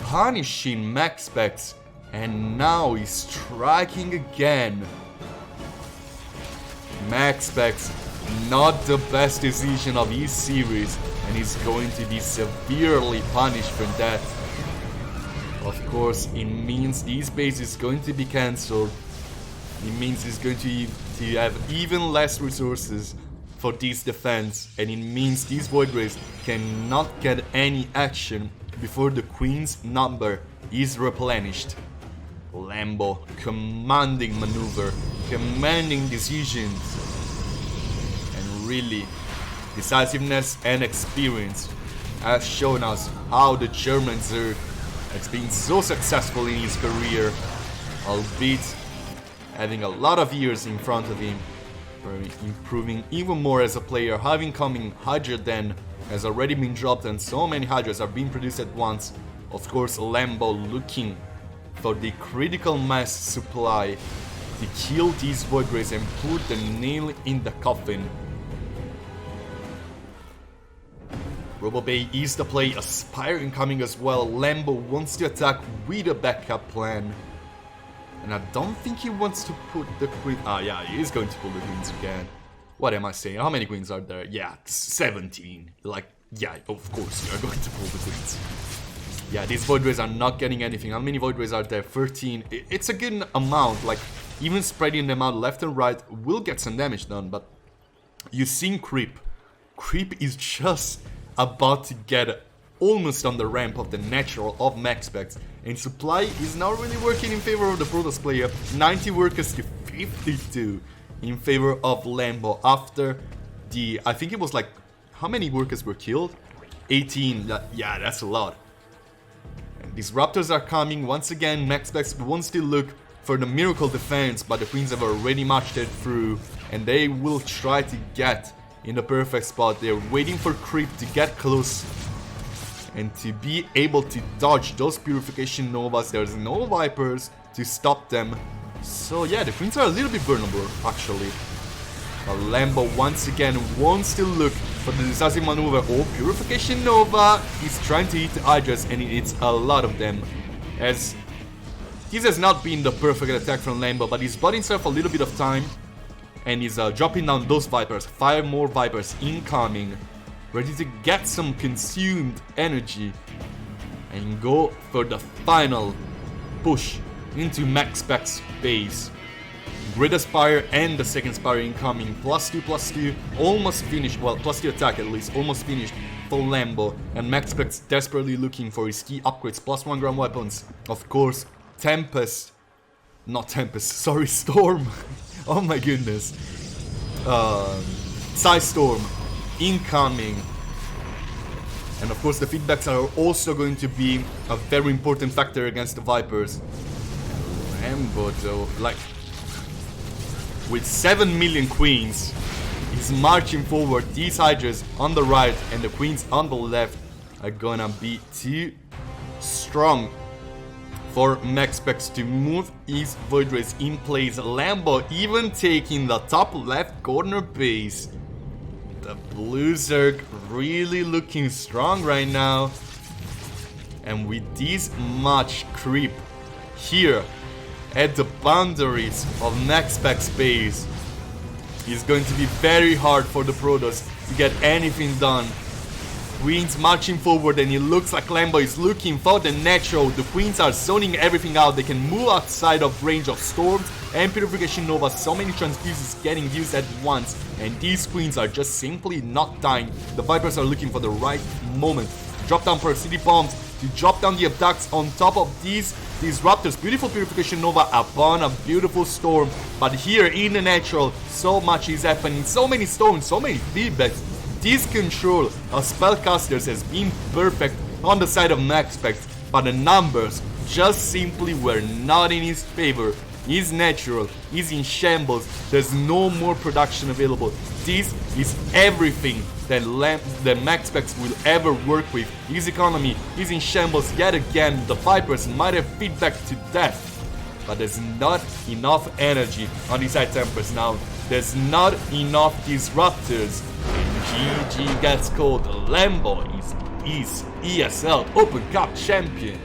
punishing MAXPAX. And now he's striking again. MAXPAX, not the best decision of his series, and he's going to be severely punished for that. Of course, it means this base is going to be cancelled. It means he's going to have even less resources for this defense, and it means these Void Rays cannot get any action before the Queen's number is replenished. LAMBO commanding maneuver, commanding decisions, and really decisiveness and experience has shown us how the German Zerg has been so successful in his career, albeit having a lot of years in front of him, improving even more as a player. Having coming Hydra Den has already been dropped and so many Hydras are being produced at once. Of course, LAMBO looking for the critical mass supply to kill these Void Rays and put the nail in the coffin. RoboBay is the play, Aspire incoming as well. LAMBO wants to attack with a backup plan. And I don't think he wants to put the queen... Ah, yeah, he is going to pull the queens again. What am I saying? How many queens are there? Yeah, 17. Like, yeah, of course you are going to pull the queens. Yeah, these Void Rays are not getting anything. How many Void Rays are there? 13. It's a good amount. Like, even spreading them out left and right will get some damage done. But you've seen Creep. Creep is just about to get almost on the ramp of the natural of MAXPAX. And supply is now really working in favor of the Protoss player. 90 workers to 52 in favor of LAMBO after the... I think it was like... How many workers were killed? 18. Yeah, that's a lot. And these Raptors are coming. Once again, MAXPAX wants to look for the miracle defense, but the Queens have already marched it through. And they will try to get in the perfect spot. They're waiting for Creep to get close and to be able to dodge those Purification Novas. There's no Vipers to stop them. So yeah, the Queens are a little bit vulnerable actually. But LAMBO once again wants to look for the decisive maneuver. Oh, Purification Nova is trying to hit the Hydras, and it's a lot of them. As this has not been the perfect attack from LAMBO, but he's bought himself a little bit of time. And he's dropping down those Vipers. 5 more Vipers incoming. Ready to get some consumed energy. And go for the final push into MAXPAX base. Grid Aspire and the second Spire incoming. +2/+2. Almost finished. Well, +2 attack at least. Almost finished for LAMBO. And MAXPAX desperately looking for his key upgrades. +1 ground weapons. Of course, Tempest. Not Tempest. Sorry, Storm. Oh my goodness. Storm incoming. And of course the feedbacks are also going to be a very important factor against the Vipers. LAMBO though, like, with 7 million queens, he's marching forward. These Hydras on the right and the queens on the left are gonna be too strong for MAXPAX to move his Void Rays in place. LAMBO even taking the top left corner base. The Blue Zerg really looking strong right now. And with this much creep here at the boundaries of MAXPAX base, it's going to be very hard for the Protoss to get anything done. Queens marching forward, and it looks like LAMBO is looking for the natural. The Queens are zoning everything out. They can move outside of range of Storms and Purification Nova. So many transfuses getting used at once, and these Queens are just simply not dying. The Vipers are looking for the right moment. Drop down Parasity Bombs to drop down the attacks on top of these Raptors. Beautiful Purification Nova upon a beautiful Storm. But here in the natural, so much is happening. So many Storms, so many feedbacks. This control of spellcasters has been perfect on the side of MAXPAX, but the numbers just simply were not in his favor. He's natural, he's in shambles, there's no more production available. This is everything that MAXPAX will ever work with. His economy is in shambles yet again. The Vipers might have feedback to death, but there's not enough energy on these side Tempers now. There's not enough disruptors. And GG gets called. LAMBO is ESL Open Cup champion.